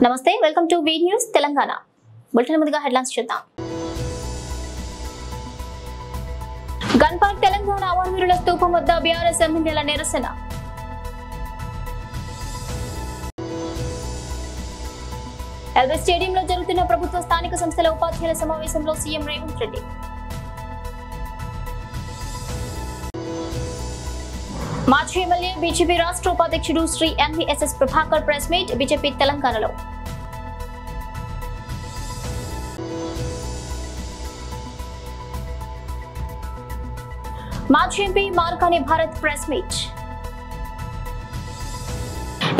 నమస్తే welcome to V news Telangana bulletin ముందుగా headlines చూద్దాం. గన్ పార్క్ తెలంగాణ అమరవీరుల స్తూపం వద్ద బీఆర్ఎస్ ఎమ్మెల్యేల నిరసన. ఎల్బీ స్టేడియంలో జరుగుతున్న ప్రభుత్వ స్థానిక సంస్థల ఉపాధ్యాయుల సమావేశంలో సీఎం రేవంత్ రెడ్డి. మాజీ ఎమ్మెల్యే బీజేపీ రాష్ట్ర ఉపాధ్యక్షుడు Shri NVSS Prabhakar press meet BJP తెలంగాణలో. మాజీ MP Margani Bharat press meet.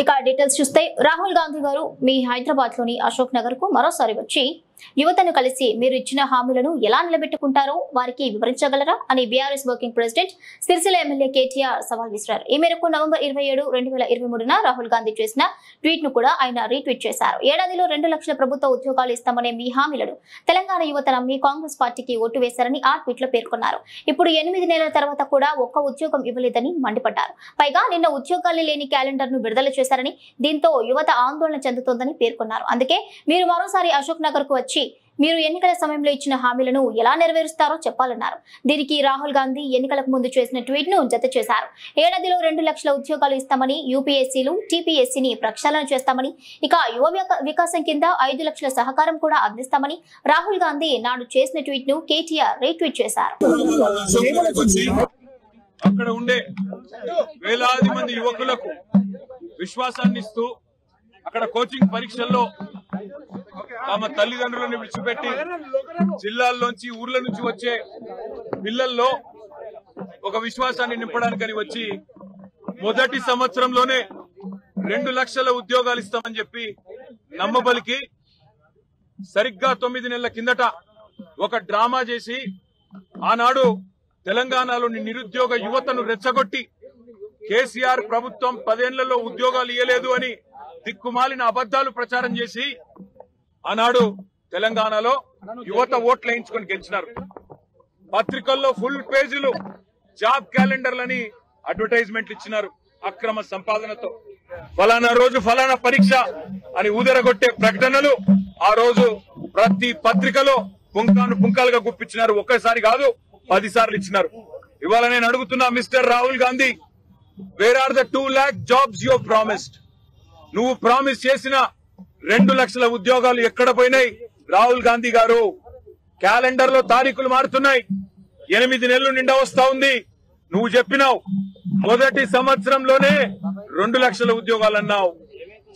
ఇక డీటెయిల్స్ చూస్తే రాహుల్ గాంధీ గారు మీ హైదరాబాద్ లోని అశోక్ నగర్ కు మరోసారి వచ్చి యువతను కలిసి మీరు ఇచ్చిన హామీలను ఎలా నిలబెట్టుకుంటారో వారికి వివరించగలరా అని BRS working president Sircilla MLA KTR సవాల్ విసిరారు. ఈ మేరకు నవంబర్ 27, 2023న రాహుల్ గాంధీ చేసిన ట్వీట్ ను కూడా ఆయన రీట్వీట్ చేశారు. ఏడాదిలో 2 లక్షల ప్రభుత్వ ఉద్యోగాలు ఇస్తామనే మీ హామీలను తెలంగాణ యువత నమ్మి కాంగ్రెస్ పార్టీకి ఓటు వేశారని ఆ ట్వీట్ లో పేర్కొన్నారు. ఇప్పుడు 8 నెలల తర్వాత కూడా ఒక్క ఉద్యోగం ఇవ్వలేదని మండిపడ్డారు. పైగా నిన్న ఉద్యోగాలు లేని క్యాలెండర్ ను విడుదల చేశారని, దీంతో యువత ఆందోళన చెందుతోందని పేర్కొన్నారు. అందుకే మీరు మరోసారి అశోక్ నగర్ కు వచ్చి మీరు ఎన్నికల సమయంలో ఇచ్చిన హామీలను ఎలా నెరవేరుస్తారో చెప్పాలన్నారు. దీనికి రాహుల్ గాంధీ ఎన్నికలకు ముందు చేసిన ట్వీట్ ను జత చేశారు. ఏడాదిలో 2 లక్షల ఉద్యోగాలు ఇస్తామని, యూపీఎస్సీలు, టీపీఎస్సీని ప్రక్షాళన చేస్తామని, ఇక యువ వికాసం కింద 5 లక్షల సహకారం కూడా అందిస్తామని రాహుల్ గాంధీ నాడు చేసిన ట్వీట్ ను కేటీఆర్ రీట్వీట్ చేశారు. అక్కడ ఉండే వేలాది మంది యువకులకు విశ్వాసాన్ని ఇస్తూ అక్కడ కోచింగ్ పరీక్షల్లో తమ తల్లిదండ్రులను విడిచిపెట్టి జిల్లాల్లోంచి ఊర్ల నుంచి వచ్చే పిల్లల్లో ఒక విశ్వాసాన్ని నింపడానికని వచ్చి మొదటి సంవత్సరంలోనే 2 లక్షల ఉద్యోగాలు ఇస్తామని చెప్పి నమ్మబలికి సరిగ్గా 9 నెలల కిందట ఒక డ్రామా చేసి ఆనాడు తెలంగాణలోని నిరుద్యోగ యువతను రెచ్చగొట్టి కేసీఆర్ ప్రభుత్వం 10 ఏళ్లలో ఉద్యోగాలు ఇయ్యలేదు అని దిక్కుమాలిన అబద్దాలు ప్రచారం చేసి ఆనాడు తెలంగాణలో యువత ఓట్లు వేయించుకొని గెలిచినారు. పత్రికల్లో ఫుల్ పేజీలు జాబ్ క్యాలెండర్లని అడ్వర్టైజ్మెంట్లు ఇచ్చినారు. అక్రమ సంపాదనతో ఫలానా రోజు ఫలానా పరీక్ష అని ఊదరగొట్టే ప్రకటనలు ఆ రోజు ప్రతి పత్రికలో పుంకాలుగా గుప్పించినారు. ఒక్కసారి కాదు 10 సార్లు ఇచ్చినారు. ఇవాళ నేను అడుగుతున్నా mister Rahul Gandhi, where are the 2 lakh jobs you promised? నువ్వు ప్రామిస్ చేసిన 2 లక్షల ఉద్యోగాలు ఎక్కడ పోయినాయి? రాహుల్ గాంధీ గారు, క్యాలెండర్ లో తారీఖులు మారుతున్నాయి. 8 నెలలు నిండా వస్తా ఉంది. నువ్వు చెప్పినావు మొదటి సంవత్సరంలోనే 2 లక్షల ఉద్యోగాలు అన్నావు.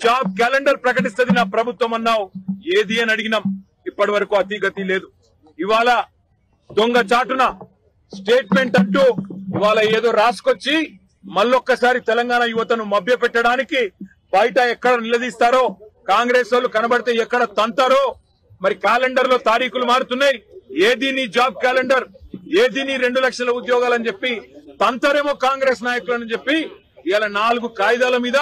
జాబ్ క్యాలెండర్ ప్రకటిస్తుంది నా ప్రభుత్వం అన్నావు. ఏది అని అడిగినాం. ఇప్పటి వరకు అతిగతి లేదు. ఇవాళ దొంగ చాటున స్టేట్మెంట్ అంటూ ఇవాళ ఏదో రాసుకొచ్చి మళ్ళొక్కసారి తెలంగాణ యువతను మభ్య పెట్టడానికి బయట ఎక్కడ నిలదీస్తారో, కాంగ్రెస్ వాళ్ళు కనబడితే ఎక్కడ తంతారో. మరి క్యాలెండర్ లో తారీఖులు మారుతున్నాయి. ఏది నీ జాబ్ క్యాలెండర్, ఏది నీ 2 లక్షల ఉద్యోగాలు అని చెప్పి తంతారేమో కాంగ్రెస్ నాయకులని చెప్పి ఇవాళ 4 కాగితాల మీద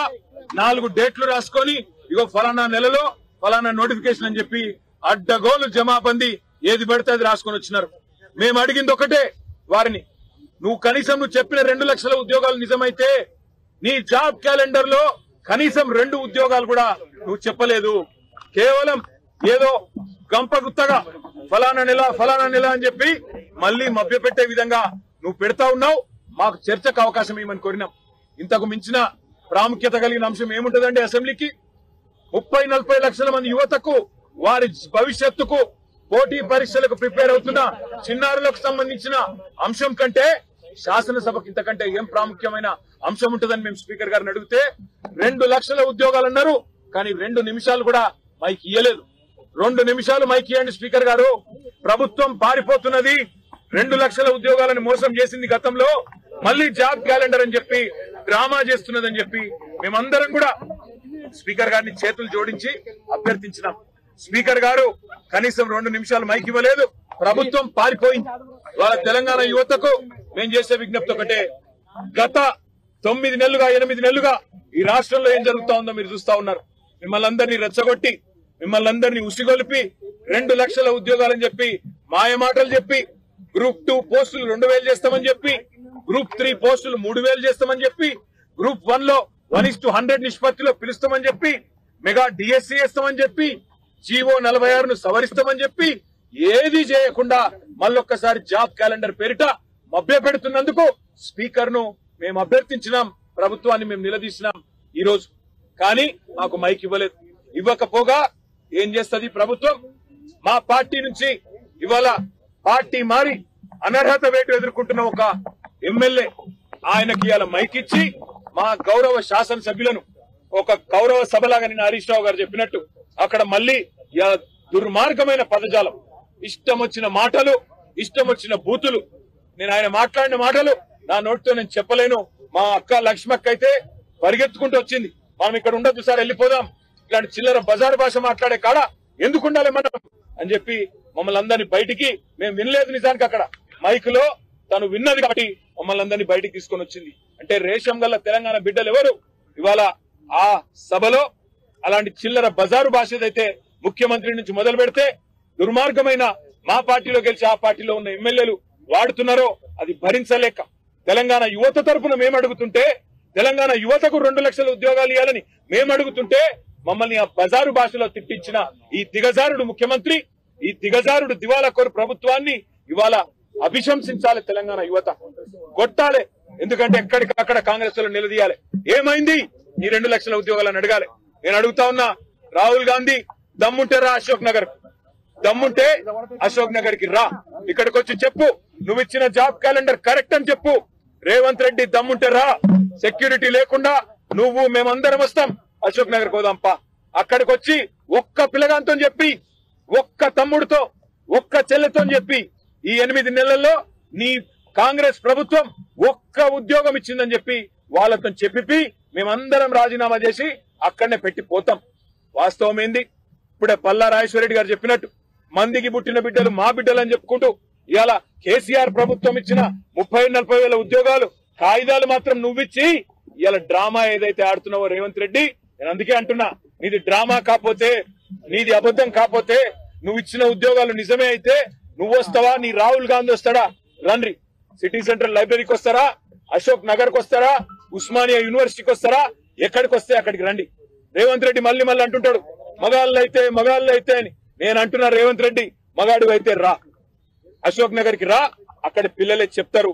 4 డేట్లు రాసుకొని ఇగో ఫలానా నెలలో ఫలానా నోటిఫికేషన్ అని చెప్పి అడ్డగోలు జమాబందీ ఏది పడితే అది రాసుకొని వచ్చినారు. మేము అడిగింది ఒకటే వారిని, నువ్వు కనీసం నువ్వు చెప్పిన 2 లక్షల ఉద్యోగాలు నిజమైతే నీ జాబ్ క్యాలెండర్ లో కనీసం 2 ఉద్యోగాలు కూడా నువ్వు చెప్పలేదు. కేవలం ఏదో గంపగుత్తగా ఫలానా నెల అని చెప్పి మళ్లీ మభ్య పెట్టే విధంగా నువ్వు పెడతా ఉన్నావు. మాకు చర్చకు అవకాశం ఇవ్వమని కోరినాం. ఇంతకు మించిన ప్రాముఖ్యత కలిగిన అంశం ఏముంటదండి అసెంబ్లీకి? 30-40 లక్షల మంది యువతకు వారి భవిష్యత్తుకు పోటీ పరీక్షలకు ప్రిపేర్ అవుతున్న చిన్నారులకు సంబంధించిన అంశం కంటే శాసనసభకు ఇంతకంటే ఏం ప్రాముఖ్యమైన అంశం ఉంటుందని మేము స్పీకర్ గారిని అడిగితే 2 లక్షల ఉద్యోగాలు అన్నారు. కానీ 2 నిమిషాలు కూడా మైక్ ఇయ్యలేదు. 2 నిమిషాలు మైక్ ఇవ్వండి స్పీకర్ గారు. ప్రభుత్వం పారిపోతున్నది, 2 లక్షల ఉద్యోగాలను మోసం చేసింది గతంలో, మళ్లీ జాబ్ క్యాలెండర్ అని చెప్పి డ్రామా చేస్తున్నదని చెప్పి మేమందరం కూడా స్పీకర్ గారిని చేతులు జోడించి అభ్యర్థించినాం. స్పీకర్ గారు కనీసం 2 నిమిషాలు మైక్ ఇవ్వలేదు. ప్రభుత్వం పారిపోయింది. వాళ్ళ తెలంగాణ యువతకు మేము చేసే విజ్ఞప్తి ఒకటే, గత 9 నెలలుగా 8 నెలలుగా ఈ రాష్ట్రంలో ఏం జరుగుతా ఉందో మీరు చూస్తా ఉన్నారు. మిమ్మల్ని అందరినీ రెచ్చగొట్టి, మిమ్మల్ని అందరినీ ఉసిగొలిపి 2 లక్షల ఉద్యోగాలని చెప్పి మాయమాటలు చెప్పి గ్రూప్ 2 పోస్టులు 2000 చేస్తామని చెప్పి, గ్రూప్ 3 పోస్టులు 3000 చేస్తామని చెప్పి, గ్రూప్ 1 లో 1:100 నిష్పత్తిలో పిలుస్తామని చెప్పి మెగా డిఎస్సీ ఇస్తామని చెప్పి జీవో 46ను సవరిస్తామని చెప్పి ఏది చేయకుండా మళ్ళొక్కసారి జాబ్ క్యాలెండర్ పేరిట మభ్య పెడుతున్నందుకు స్పీకర్ ను మేము అభ్యర్థించినాం, ప్రభుత్వాన్ని మేము నిలదీసినాం ఈ రోజు. కానీ మాకు మైక్ ఇవ్వలేదు. ఇవ్వకపోగా ఏం చేస్తుంది ప్రభుత్వం? మా పార్టీ నుంచి ఇవాళ పార్టీ మారి అనర్హత వేటు ఎదుర్కొంటున్న ఒక ఎమ్మెల్యే, ఆయనకి ఇవాళ మైక్ ఇచ్చి మా గౌరవ శాసనసభ్యులను ఒక గౌరవ సభలాగా నిన్న హరీష్ రావు గారు చెప్పినట్టు అక్కడ మళ్ళీ దుర్మార్గమైన పదజాలం, ఇష్టం వచ్చిన మాటలు, ఇష్టం వచ్చిన బూతులు. నేను ఆయన మాట్లాడిన మాటలు నా నోటితో నేను చెప్పలేను. మా అక్క లక్ష్మక్క అయితే పరిగెత్తుకుంటూ వచ్చింది, మనం ఇక్కడ ఉండొద్దు సార్, వెళ్ళిపోదాం, ఇలాంటి చిల్లర బజారు భాష మాట్లాడే కాడ ఎందుకు ఉండాలి మనం అని చెప్పి మమ్మల్ని అందరినీ బయటికి, మేము వినలేదు నిజానికి అక్కడ మైకులో తను విన్నది కాబట్టి మమ్మల్ని అందరినీ బయటికి తీసుకొని వచ్చింది. అంటే రేషం గల్ల తెలంగాణ బిడ్డలు ఎవరు ఇవాళ ఆ సభలో అలాంటి చిల్లర బజారు భాష ఏదైతే ముఖ్యమంత్రి నుంచి మొదలు పెడితే దుర్మార్గమైన మా పార్టీలో గెలిచి ఆ పార్టీలో ఉన్న ఎమ్మెల్యేలు వాడుతున్నారో అది భరించలేక తెలంగాణ యువత తరఫున మేము అడుగుతుంటే, తెలంగాణ యువతకు 2 లక్షల ఉద్యోగాలు ఇవ్వాలని మేము అడుగుతుంటే మమ్మల్ని ఆ బజారు భాషలో తిట్టించిన ఈ దిగజారుడు ముఖ్యమంత్రి, ఈ దిగజారుడు దివాలా కోరు ప్రభుత్వాన్ని ఇవాళ అభిశంసించాలి. తెలంగాణ యువత కొట్టాలి. ఎందుకంటే ఎక్కడికక్కడ కాంగ్రెస్ లో నిలదీయాలి. ఏమైంది ఈ 2 లక్షల ఉద్యోగాలను అడగాలి. నేను అడుగుతా ఉన్నా, రాహుల్ గాంధీ దమ్ముంటే రా అశోక్ నగర్, దమ్ముంటే అశోక్ నగర్ కి రా, ఇక్కడికి వచ్చి చెప్పు నువ్వు ఇచ్చిన జాబ్ క్యాలెండర్ కరెక్ట్ అని చెప్పు. రేవంత్ రెడ్డి దమ్ముంటే రా, సెక్యూరిటీ లేకుండా నువ్వు మేమందరం వస్తాం, అశోక్ నగర్ పోదాంపా. అక్కడికి వచ్చి ఒక్క పిల్లగాంతో చెప్పి, ఒక్క తమ్ముడితో, ఒక్క చెల్లెతో చెప్పి ఈ 8 నెలల్లో నీ కాంగ్రెస్ ప్రభుత్వం ఒక్క ఉద్యోగం ఇచ్చిందని చెప్పి వాళ్ళతో చెప్పి మేమందరం రాజీనామా చేసి అక్కడనే పెట్టి పోతాం. వాస్తవం ఏంది? ఇప్పుడే పల్లా రాజేశ్వరరెడ్డి గారు చెప్పినట్టు మందికి పుట్టిన బిడ్డలు మా బిడ్డలు అని చెప్పుకుంటూ ఇవాళ కేసీఆర్ ప్రభుత్వం ఇచ్చిన 30-40 వేల ఉద్యోగాలు కాగితాలు మాత్రం నువ్విచ్చి ఇవాళ డ్రామా ఏదైతే ఆడుతున్నావో రేవంత్ రెడ్డి, నేను అందుకే అంటున్నా, నీది డ్రామా కాకపోతే, నీది అబద్ధం కాకపోతే, నువ్వు ఇచ్చిన ఉద్యోగాలు నిజమే అయితే నువ్వు వస్తావా, నీ రాహుల్ గాంధీ వస్తాడా? రండి, సిటీ సెంట్రల్ లైబ్రరీకి వస్తారా, అశోక్ నగర్ కు వస్తారా, ఉస్మానియా యూనివర్సిటీకి వస్తారా, ఎక్కడికి వస్తే అక్కడికి రండి. రేవంత్ రెడ్డి మళ్ళీ అంటుంటాడు మగాళ్ళు అయితే అని. నేను అంటున్నా, రేవంత్ రెడ్డి మగాడు అయితే రా, అశోక్ నగర్ కి రా, అక్కడ పిల్లలే చెప్తారు.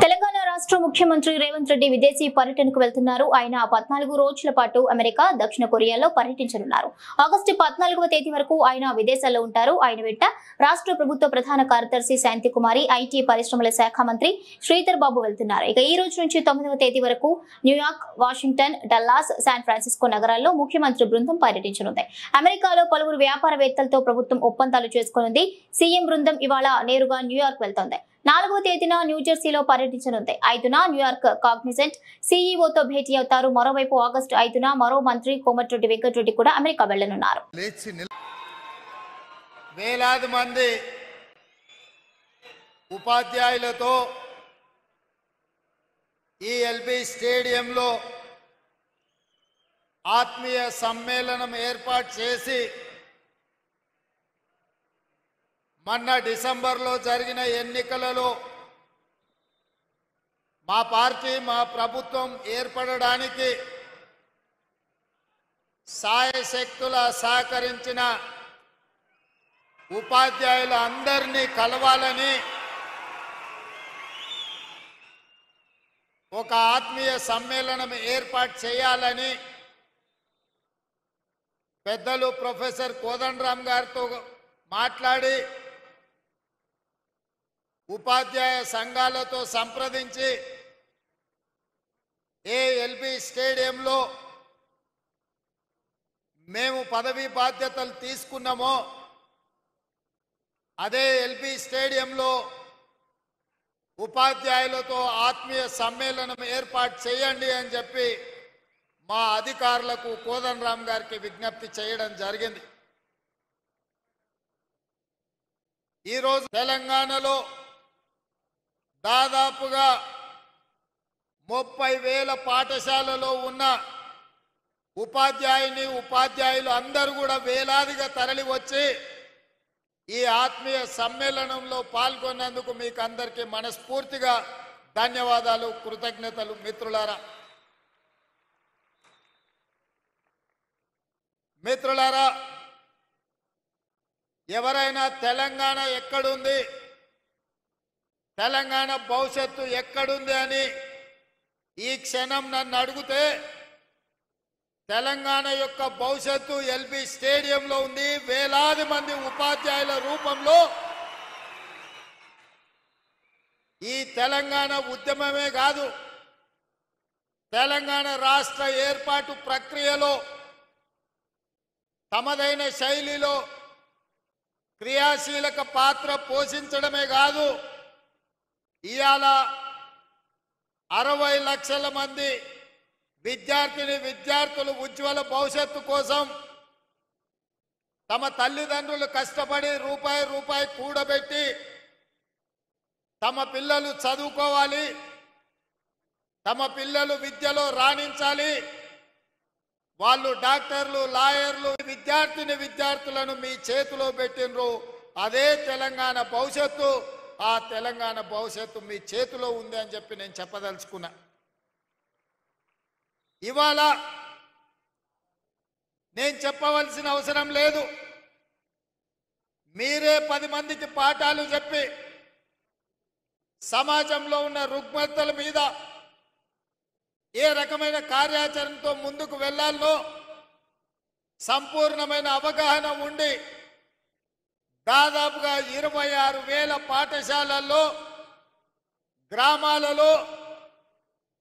తెలంగాణ రాష్ట్ర ముఖ్యమంత్రి రేవంత్ రెడ్డి విదేశీ పర్యటనకు వెళ్తున్నారు. ఆయన 14 రోజుల పాటు అమెరికా, దక్షిణ కొరియాలో పర్యటించనున్నారు. ఆగస్టు 14వ తేదీ వరకు ఆయన విదేశాల్లో ఉంటారు. ఆయన వెంట రాష్ట్ర ప్రభుత్వ ప్రధాన కార్యదర్శి శాంతికుమారి, ఐటీ పరిశ్రమల శాఖ మంత్రి శ్రీధర్ బాబు వెళ్తున్నారు. ఇక ఈ రోజు నుంచి 9వ తేదీ వరకు New York, Washington, Dallas, San Francisco నగరాల్లో ముఖ్యమంత్రి బృందం పర్యటించనుంది. అమెరికాలో పలువురు వ్యాపారవేత్తలతో ప్రభుత్వం ఒప్పందాలు చేసుకోనుంది. సీఎం బృందం ఇవాళ నేరుగా న్యూయార్క్ వెళ్తోంది. 4వ తేదీన న్యూజెర్సీలో పర్యటించనుంది. 5న న్యూయార్క్ కాగ్నిజెంట్ సీఈఓతో భేటీ అవుతారు. మరోవైపు ఆగస్టు 5న మరో మంత్రి కోమటిరెడ్డి వెంకటరెడ్డి కూడా అమెరికా వెళ్లనున్నారు. వేలాది మంది ఉపాధ్యాయులతో ఈ ఎల్బీ స్టేడియంలో ఆత్మీయ సమ్మేళనం ఏర్పాటు చేసి మొన్న డిసెంబర్లో జరిగిన ఎన్నికలలో మా పార్టీ, మా ప్రభుత్వం ఏర్పడడానికి సాయశక్తుల సహకరించిన ఉపాధ్యాయుల అందరినీ కలవాలని ఒక ఆత్మీయ సమ్మేళనం ఏర్పాటు చేయాలని పెద్దలు ప్రొఫెసర్ కోదండరామ్ గారితో మాట్లాడి ఉపాధ్యాయ సంఘాలతో సంప్రదించి ఎల్బీ స్టేడియంలో మేము పదవీ బాధ్యతలు తీసుకున్నామో అదే ఎల్బీ స్టేడియంలో ఉపాధ్యాయులతో ఆత్మీయ సమ్మేళనం ఏర్పాటు చేయండి అని చెప్పి మా అధికారులకు కోదండరామ్ గారికి విజ్ఞప్తి చేయడం జరిగింది. ఈరోజు తెలంగాణలో దాదాపుగా 30,000 పాఠశాలలో ఉన్న ఉపాధ్యాయులు అందరూ కూడా వేలాదిగా తరలి వచ్చి ఈ ఆత్మీయ సమ్మేళనంలో పాల్గొన్నందుకు మీకు అందరికీ మనస్ఫూర్తిగా ధన్యవాదాలు, కృతజ్ఞతలు. మిత్రులారా, మిత్రులారా, ఎవరైనా తెలంగాణ ఎక్కడుంది, తెలంగాణ భవిష్యత్తు ఎక్కడుంది అని ఈ క్షణం నన్ను అడిగితే తెలంగాణ యొక్క భవిష్యత్తు ఎల్బీ స్టేడియంలో ఉంది. వేలాది మంది ఉపాధ్యాయుల రూపంలో ఈ తెలంగాణ ఉద్యమమే కాదు, తెలంగాణ రాష్ట్ర ఏర్పాటు ప్రక్రియలో తమదైన శైలిలో క్రియాశీలక పాత్ర పోషించడమే కాదు, ఇవాళ 60 లక్షల మంది విద్యార్థులు ఉజ్వల భవిష్యత్తు కోసం తమ తల్లిదండ్రులు కష్టపడి రూపాయి కూడబెట్టి తమ పిల్లలు చదువుకోవాలి, తమ పిల్లలు విద్యలో రాణించాలి, వాళ్ళు డాక్టర్లు, లాయర్లు, విద్యార్థులను మీ చేతిలో పెట్టినరు. అదే తెలంగాణ భవిష్యత్తు. ఆ తెలంగాణ భవిష్యత్తు మీ చేతిలో ఉంది అని చెప్పి నేను చెప్పదలుచుకున్నా. ఇవాళ నేను చెప్పవలసిన అవసరం లేదు. మీరే 10 మందికి పాఠాలు చెప్పి సమాజంలో ఉన్న రుగ్మతల మీద ఏ రకమైన కార్యాచరణతో ముందుకు వెళ్లాలో సంపూర్ణమైన అవగాహన ఉండి దాదాపుగా 26,000 పాఠశాలల్లో, గ్రామాలలో,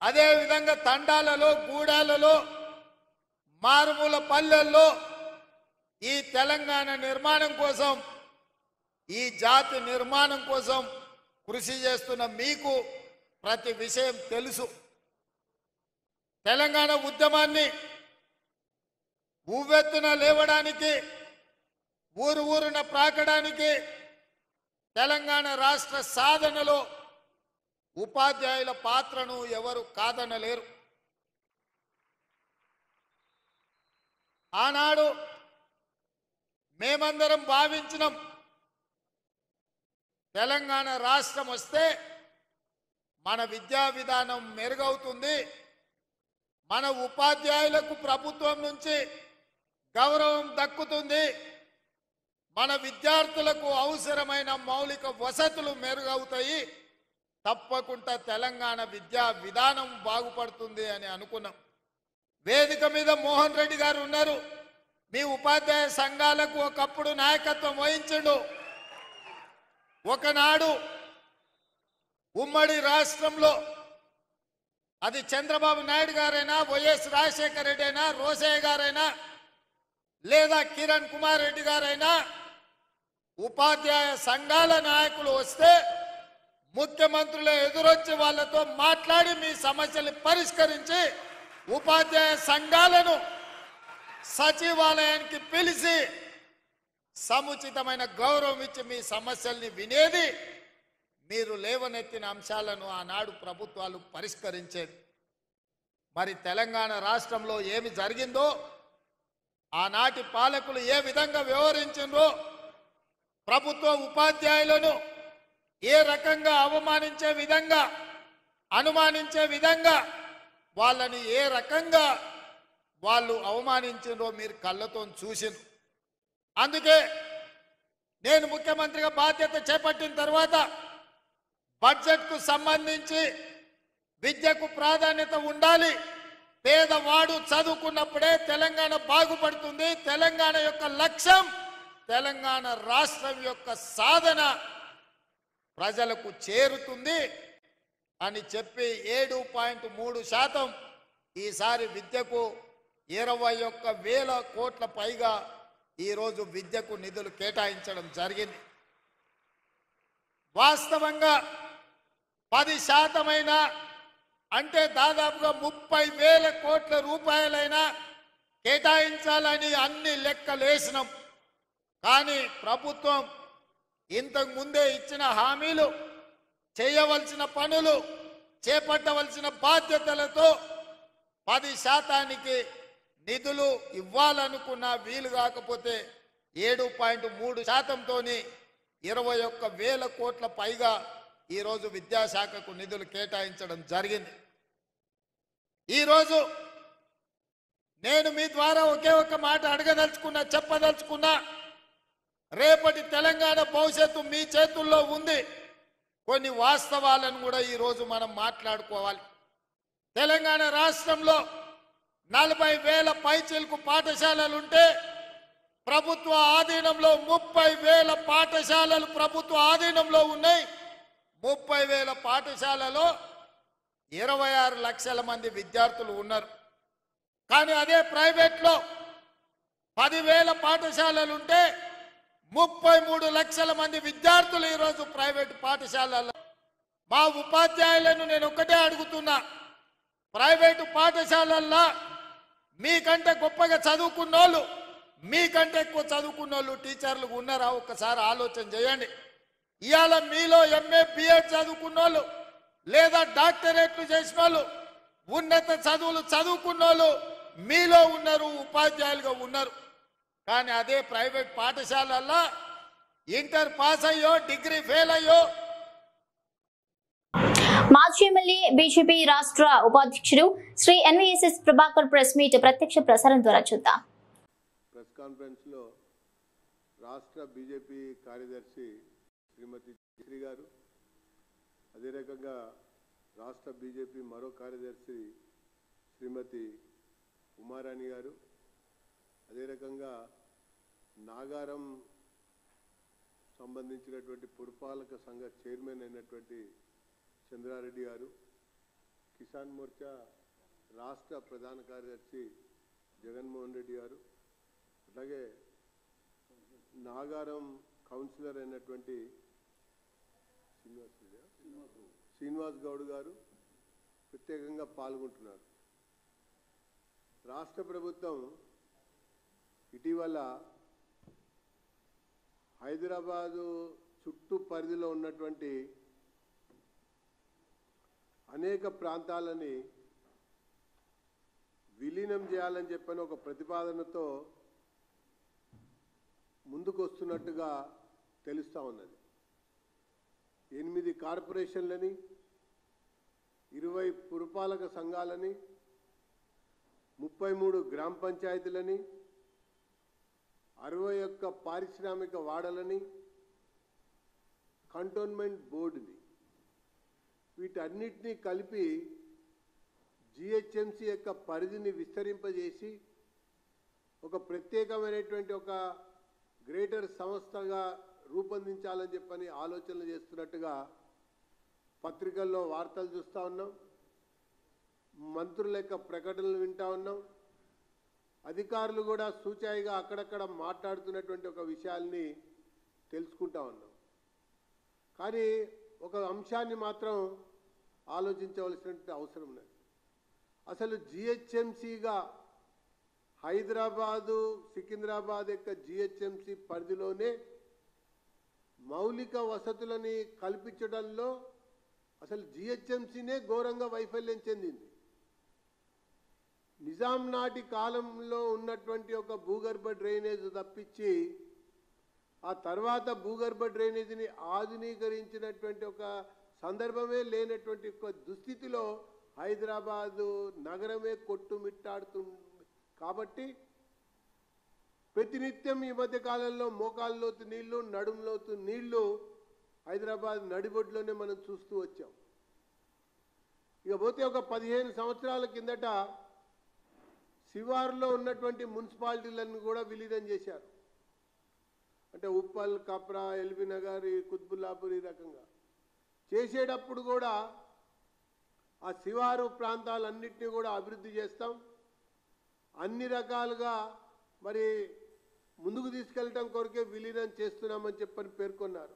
అదేవిధంగా తండాలలో, గూడాలలో, మారుమూల పల్లెల్లో ఈ తెలంగాణ నిర్మాణం కోసం, ఈ జాతి నిర్మాణం కోసం కృషి చేస్తున్న మీకు ప్రతి విషయం తెలుసు. తెలంగాణ ఉద్యమాన్ని ఉవ్వెత్తున లేవడానికి, ఊరున ప్రాకడానికి, తెలంగాణ రాష్ట్ర సాధనలో ఉపాధ్యాయుల పాత్రను ఎవరు కాదనలేరు. ఆనాడు మేమందరం భావించినాం, తెలంగాణ రాష్ట్రం వస్తే మన విద్యా విధానం మెరుగవుతుంది, మన ఉపాధ్యాయులకు ప్రభుత్వం నుంచి గౌరవం దక్కుతుంది, మన విద్యార్థులకు అవసరమైన మౌలిక వసతులు మెరుగవుతాయి, తప్పకుండా తెలంగాణ విద్యా విధానం బాగుపడుతుంది అని అనుకున్నాం. వేదిక మీద మోహన్ రెడ్డి గారు ఉన్నారు. మీ ఉపాధ్యాయ సంఘాలకు ఒకప్పుడు నాయకత్వం వహించండు. ఒకనాడు ఉమ్మడి రాష్ట్రంలో అది చంద్రబాబు నాయుడు గారైనా, వైఎస్ రాజశేఖర రెడ్డి అయినా, రోసయ్య గారైనా, లేదా కిరణ్ కుమార్ రెడ్డి గారైనా ఉపాధ్యాయ సంఘాల నాయకులు వస్తే ముఖ్యమంత్రులు ఎదురొచ్చి వాళ్ళతో మాట్లాడి మీ సమస్యలు పరిష్కరించి ఉపాధ్యాయ సంఘాలను సచివాలయానికి పిలిచి సముచితమైన గౌరవం ఇచ్చి మీ సమస్యల్ని వినేది, మీరు లేవనెత్తిన అంశాలను ఆనాడు ప్రభుత్వాలు పరిష్కరించేది. మరి తెలంగాణ రాష్ట్రంలో ఏమి జరిగిందో, ఆనాటి పాలకులు ఏ విధంగా వ్యవహరించిందో, ప్రభుత్వ ఉపాధ్యాయులను ఏ రకంగా అవమానించే విధంగా, అనుమానించే విధంగా, వాళ్ళని ఏ రకంగా వాళ్ళు అవమానించిందో మీరు కళ్ళతో చూసిండ్రు. అందుకే నేను ముఖ్యమంత్రిగా బాధ్యత చేపట్టిన తర్వాత బడ్జెట్కు సంబంధించి విద్యకు ప్రాధాన్యత ఉండాలి, పేదవాడు చదువుకున్నప్పుడే తెలంగాణ బాగుపడుతుంది, తెలంగాణ యొక్క లక్ష్యం, తెలంగాణ రాష్ట్రం యొక్క సాధన ప్రజలకు చేరుతుంది అని చెప్పి 7.3% ఈసారి విద్యకు 21,000 కోట్ల పైగా ఈరోజు విద్యకు నిధులు కేటాయించడం జరిగింది. వాస్తవంగా 10% అంటే దాదాపుగా 30,000 కోట్ల రూపాయలైనా కేటాయించాలని అన్ని లెక్కలేసినాం. కానీ ప్రభుత్వం ఇంతకు ముందే ఇచ్చిన హామీలు, చేయవలసిన పనులు, చేపట్టవలసిన బాధ్యతలతో 10% నిధులు ఇవ్వాలనుకున్న వీలు కాకపోతే 7.3%తోని 21,000 కోట్ల పైగా ఈరోజు విద్యాశాఖకు నిధులు కేటాయించడం జరిగింది. ఈరోజు నేను మీ ద్వారా ఒకే ఒక్క మాట అడగదలుచుకున్నా, చెప్పదలుచుకున్నా. రేపటి తెలంగాణ భవిష్యత్తు మీ చేతుల్లో ఉంది. కొన్ని వాస్తవాలను కూడా ఈరోజు మనం మాట్లాడుకోవాలి. తెలంగాణ రాష్ట్రంలో 40,000 పైచిలకు పాఠశాలలుంటే ప్రభుత్వ ఆధీనంలో 30,000 పాఠశాలలు ప్రభుత్వ ఆధీనంలో ఉన్నాయి. 30,000 పాఠశాలలో 26 లక్షల మంది విద్యార్థులు ఉన్నారు. కానీ అదే ప్రైవేట్లో 10,000 పాఠశాలలుంటే 33 లక్షల మంది విద్యార్థులు ఈరోజు ప్రైవేటు పాఠశాలల్లో. మా ఉపాధ్యాయులను నేను ఒక్కటే అడుగుతున్నా, ప్రైవేటు పాఠశాలల్లో మీకంటే గొప్పగా చదువుకున్నోళ్ళు, మీకంటే ఎక్కువ చదువుకున్నోళ్ళు టీచర్లు ఉన్నారా? ఒక్కసారి ఆలోచన చేయండి. ఇవాళ మీలో ఎంఏ బిఎడ్ చదువుకున్నోళ్ళు లేదా డాక్టరేట్లు చేసిన వాళ్ళు, ఉన్నత చదువులు చదువుకున్నోళ్ళు మీలో ఉన్నారు, ఉపాధ్యాయులుగా ఉన్నారు. కానీ అదే ప్రైవేట్ పాఠశాలల్లో ఇంటర్ పాస్ అయ్యో డిగ్రీ ఫెయిల్ అయ్యో. మాజీ ఎమ్మెల్యే బీజేపీ రాష్ట్ర ఉపాధ్యక్షుడు Shri NVSS Prabhakar press meet ప్రత్యక్ష ప్రసారం ద్వారా చూద్దాం. ప్రెస్ కాన్ఫరెన్స్ లో రాష్ట్ర బీజేపీ కార్యదర్శి శ్రీమతి శ్రీ గారు, అదే రకంగా రాష్ట్ర బీజేపీ మరో కార్యదర్శి శ్రీమతి ఉమారాణి గారు, అదే రకంగా నాగారం సంబంధించినటువంటి పురపాలక సంఘ చైర్మన్ అయినటువంటి చంద్రారెడ్డి గారు, కిసాన్ మోర్చా రాష్ట్ర ప్రధాన కార్యదర్శి జగన్మోహన్ రెడ్డి గారు, అలాగే నాగారం కౌన్సిలర్ అయినటువంటి శ్రీనివాస్ గౌడ్ గారు ప్రత్యేకంగా పాల్గొంటున్నారు. రాష్ట్ర ప్రభుత్వం ఇటీవల హైదరాబాదు చుట్టూ పరిధిలో ఉన్నటువంటి అనేక ప్రాంతాలని విలీనం చేయాలని చెప్పని ఒక ప్రతిపాదనతో ముందుకు వస్తున్నట్టుగా తెలుస్తూ ఉన్నది. 8 కార్పొరేషన్లని, 20 పురపాలక సంఘాలని, 33 గ్రామ పంచాయతీలని, 61 పారిశ్రామిక వాడలని, కంటోన్మెంట్ బోర్డుని, వీటన్నిటినీ కలిపి జిహెచ్ఎంసీ యొక్క పరిధిని విస్తరింపజేసి ఒక ప్రత్యేకమైనటువంటి ఒక గ్రేటర్ సంస్థగా రూపొందించాలని చెప్పని ఆలోచనలు చేస్తున్నట్టుగా పత్రికల్లో వార్తలు చూస్తూ ఉన్నాం. మంత్రుల యొక్క ప్రకటనలు వింటూ ఉన్నాం. అధికారులు కూడా సూచాయిగా అక్కడక్కడ మాట్లాడుతున్నటువంటి ఒక విషయాల్ని తెలుసుకుంటా ఉన్నాం. కానీ ఒక అంశాన్ని మాత్రం ఆలోచించవలసినటువంటి అవసరం ఉన్నది. అసలు జిహెచ్ఎంసీగా హైదరాబాదు, సికింద్రాబాద్ యొక్క జిహెచ్ఎంసీ పరిధిలోనే మౌలిక వసతులని కల్పించడంలో అసలు జిహెచ్ఎంసీనే ఘోరంగా వైఫల్యం చెందింది. నిజాం నాటి కాలంలో ఉన్నటువంటి ఒక భూగర్భ డ్రైనేజ్ తప్పించి ఆ తర్వాత భూగర్భ డ్రైనేజీని ఆధునీకరించినటువంటి ఒక సందర్భమే లేనటువంటి ఒక దుస్థితిలో హైదరాబాదు నగరమే కొట్టుమిట్టాడుతుంది. కాబట్టి ప్రతినిత్యం ఈ మధ్య కాలంలో మోకాళ్ళలోతు నీళ్లు, నడుములోతు నీళ్లు హైదరాబాద్ నడిబొడ్లోనే మనం చూస్తూ వచ్చాం. ఇక పోతే ఒక 15 సంవత్సరాల కిందట శివారులో ఉన్నటువంటి మున్సిపాలిటీలను కూడా విలీనం చేశారు. అంటే ఉప్పల్, కప్రా, ఎల్బీ నగర్, కుత్బుల్లాపూర్ ఈ రకంగా చేసేటప్పుడు కూడా ఆ శివారు ప్రాంతాలన్నింటినీ కూడా అభివృద్ధి చేస్తాం, అన్ని రకాలుగా మరి ముందుకు తీసుకెళ్ళటం కొరకే విలీనం చేస్తున్నామని చెప్పని పేర్కొన్నారు.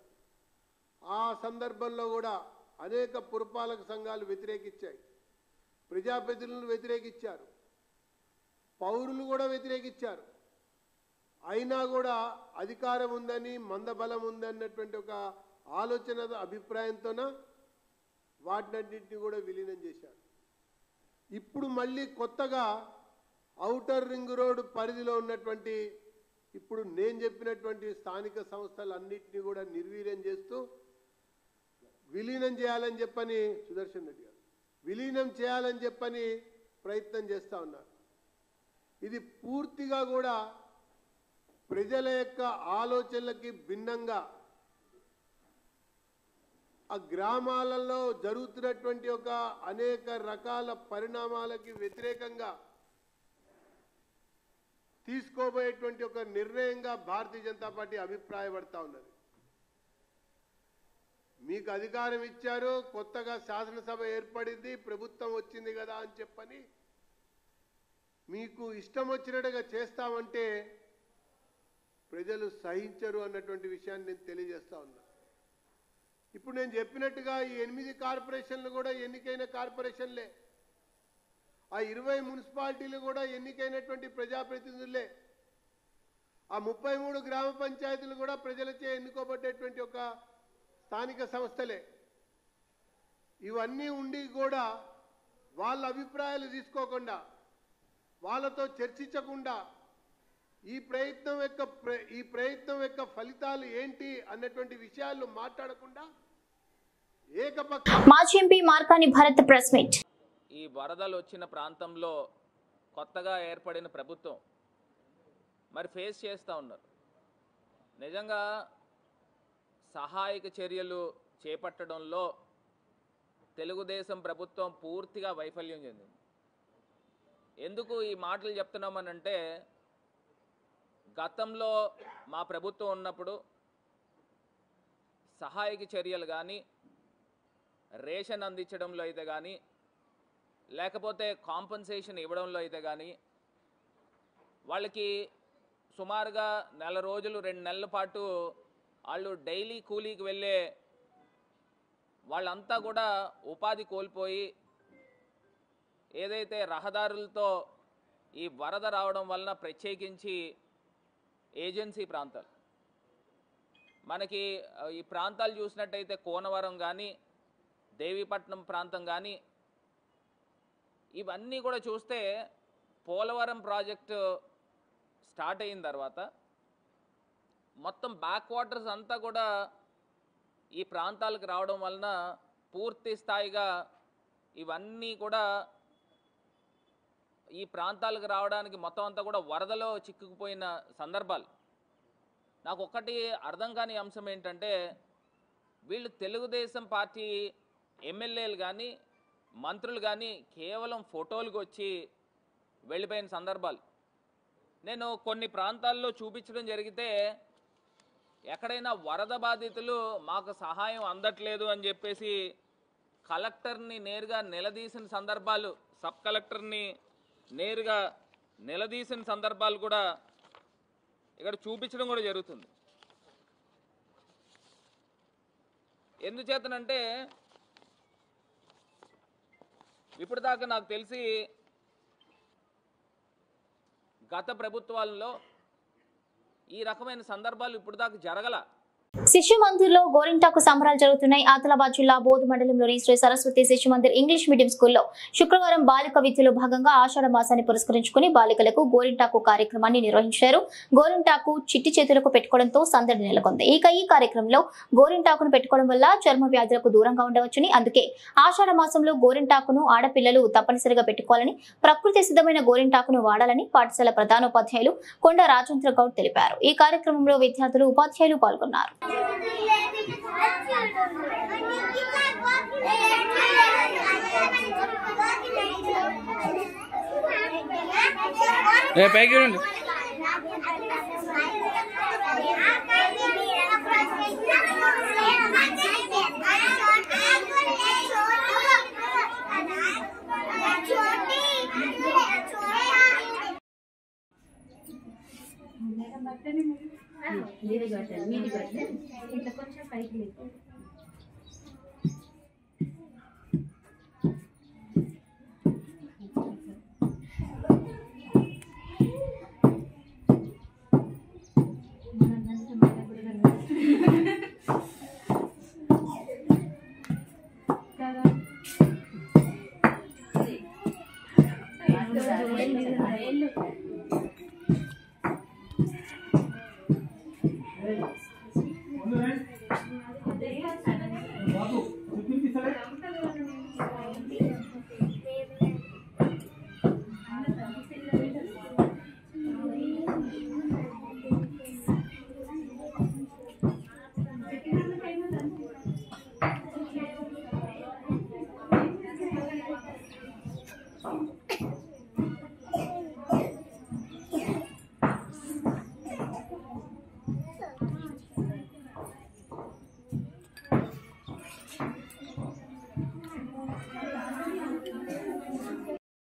ఆ సందర్భంలో కూడా అనేక పురపాలక సంఘాలు వ్యతిరేకించాయి, ప్రజాప్రతినిధులు వ్యతిరేకించారు, పౌరులు కూడా వ్యతిరేకించారు. అయినా కూడా అధికారం ఉందని, మందబలం ఉందన్నటువంటి ఒక ఆలోచన అభిప్రాయంతోన వాటినన్నింటినీ కూడా విలీనం చేశారు. ఇప్పుడు మళ్ళీ కొత్తగా ఔటర్ రింగ్ రోడ్ పరిధిలో ఉన్నటువంటి ఇప్పుడు నేను చెప్పినటువంటి స్థానిక సంస్థలన్నింటినీ కూడా నిర్వీర్యం చేస్తూ విలీనం చేయాలని చెప్పని సుదర్శన్ రెడ్డి గారు విలీనం చేయాలని చెప్పని ప్రయత్నం చేస్తూ ఉన్నారు. ఇది పూర్తిగా కూడా ప్రజల యొక్క ఆలోచనలకి భిన్నంగా ఆ గ్రామాలలో జరుగుతున్నటువంటి ఒక అనేక రకాల పరిణామాలకి వ్యతిరేకంగా తీసుకోబోయేటువంటి ఒక నిర్ణయంగా భారతీయ జనతా పార్టీ అభిప్రాయపడతా ఉన్నది. మీకు అధికారం ఇచ్చారు, కొత్తగా శాసనసభ ఏర్పడింది, ప్రభుత్వం వచ్చింది కదా అని చెప్పని మీకు ఇష్టం వచ్చినట్టుగా చేస్తామంటే ప్రజలు సహించరు అన్నటువంటి విషయాన్ని నేను తెలియజేస్తా ఉన్నా. ఇప్పుడు నేను చెప్పినట్టుగా ఈ 8 కార్పొరేషన్లు కూడా ఎన్నికైన కార్పొరేషన్లే, ఆ 20 మున్సిపాలిటీలు కూడా ఎన్నికైనటువంటి ప్రజాప్రతినిధులే, ఆ 33 గ్రామ పంచాయతీలు కూడా ప్రజలచే ఎన్నుకోబడ్డేటువంటి ఒక స్థానిక సంస్థలే. ఇవన్నీ ఉండి కూడా వాళ్ళ అభిప్రాయాలు తీసుకోకుండా, వాళ్ళతో చర్చించకుండా ఈ ప్రయత్నం యొక్క ఫలితాలు ఏంటి అన్నటువంటి విషయాలు మాట్లాడకుండా మాజీ MP Margani Bharat press meet. ఈ వరదలు వచ్చిన ప్రాంతంలో కొత్తగా ఏర్పడిన ప్రభుత్వం మరి ఫేస్ చేస్తూ ఉన్నారు. నిజంగా సహాయక చర్యలు చేపట్టడంలో తెలుగుదేశం ప్రభుత్వం పూర్తిగా వైఫల్యం చెందింది. ఎందుకు ఈ మాటలు చెప్తున్నామనంటే, గతంలో మా ప్రభుత్వం ఉన్నప్పుడు సహాయక చర్యలు కానీ, రేషన్ అందించడంలో అయితే కానీ, లేకపోతే కాంపన్సేషన్ ఇవ్వడంలో అయితే కానీ, వాళ్ళకి సుమారుగా 4 రోజులు 2 నెలల పాటు వాళ్ళు డైలీ కూలీకి వెళ్ళే వాళ్ళంతా కూడా ఉపాధి కోల్పోయి, ఏదైతే రహదారులతో ఈ వరద రావడం వలన ప్రత్యేకించి ఏజెన్సీ ప్రాంతాలు, మనకి ఈ ప్రాంతాలు చూసినట్టయితే కోనవరం కానీ, దేవీపట్నం ప్రాంతం కానీ, ఇవన్నీ కూడా చూస్తే పోలవరం ప్రాజెక్టు స్టార్ట్ అయిన తర్వాత మొత్తం బ్యాక్ వాటర్స్ అంతా కూడా ఈ ప్రాంతాలకు రావడం వలన పూర్తి స్థాయిగా ఇవన్నీ కూడా ఈ ప్రాంతాలకు రావడానికి మొత్తం అంతా కూడా వరదలో చిక్కుకుపోయిన సందర్భాలు. నాకు ఒక్కటి అర్థం కాని అంశం ఏంటంటే, వీళ్ళు తెలుగుదేశం పార్టీ ఎమ్మెల్యేలు కానీ మంత్రులు కానీ కేవలం ఫోటోలకు వచ్చి వెళ్ళిపోయిన సందర్భాలు. నేను కొన్ని ప్రాంతాల్లో చూపించడం జరిగితే, ఎక్కడైనా వరద బాధితులు మాకు సహాయం అందట్లేదు అని చెప్పేసి కలెక్టర్ని నేరుగా నిలదీసిన సందర్భాలు, సబ్ కలెక్టర్ని నేరుగా నిలదీసిన సందర్భాలు కూడా ఇక్కడ చూపించడం కూడా జరుగుతుంది. ఎందుచేతనంటే, ఇప్పుడు దాకా నాకు తెలిసి గత ప్రభుత్వాల్లో ఈ రకమైన సందర్భాలు ఇప్పుడు దాకా జరగల. శిశు మందిర్లో గోరింటాకు సంబరాలు జరుగుతున్నాయి. ఆదిలాబాద్ జిల్లా బోధ్ మండలంలోని శ్రీ సరస్వతి శిశు మందిర్ ఇంగ్లీష్ మీడియం స్కూల్లో శుక్రవారం బాలిక విద్యలో భాగంగా ఆషాఢ మాసాన్ని పురస్కరించుకుని బాలికలకు గోరింటాకు కార్యక్రమాన్ని నిర్వహించారు. గోరింటాకు చిట్టి చేతులకు పెట్టుకోవడంతో సందడి నెలకొంది. ఈ కార్యక్రమంలో గోరింటాకును పెట్టుకోవడం వల్ల చర్మ వ్యాధులకు దూరంగా ఉండవచ్చని, అందుకే ఆషాఢ మాసంలో గోరింటాకును ఆడపిల్లలు తప్పనిసరిగా పెట్టుకోవాలని, ప్రకృతి సిద్ధమైన గోరింటాకును వాడాలని పాఠశాల ప్రధానోపాధ్యాయులు కొండ రాజేంద్ర గౌడ్ తెలిపారు. ఈ కార్యక్రమంలో విద్యార్థులు, ఉపాధ్యాయులు పాల్గొన్నారు. ఇట్లా కొంచెం పైకి లేదు.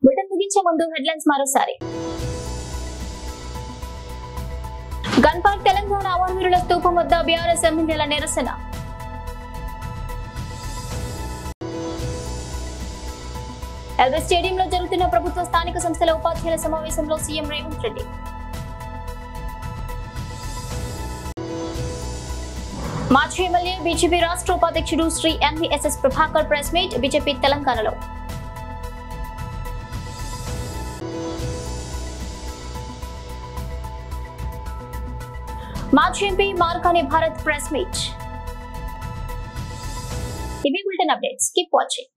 బులెటిన్ ముగించే ముందు హెడ్లైన్స్ మరోసారి. గన్ పార్క్ తెలంగాణ అమరవీరుల స్తూపం వద్ద బీఆర్ఎస్ ఎమ్మెల్యేల నిరసన. ఎల్బీ స్టేడియంలో జరుగుతున్న ప్రభుత్వ స్థానిక సంస్థల ఉపాధ్యాయుల సమావేశంలో సీఎం రేవంత్ రెడ్డి. మాజీ ఎమ్మెల్యే బీజేపీ రాష్ట్ర ఉపాధ్యక్షుడు Shri MVSS Prabhakar press meet BJP తెలంగాణలో. మాజీ MP Margani Bharat press meet. ఇవి బులెటిన్ అప్డేట్స్. Keep watching.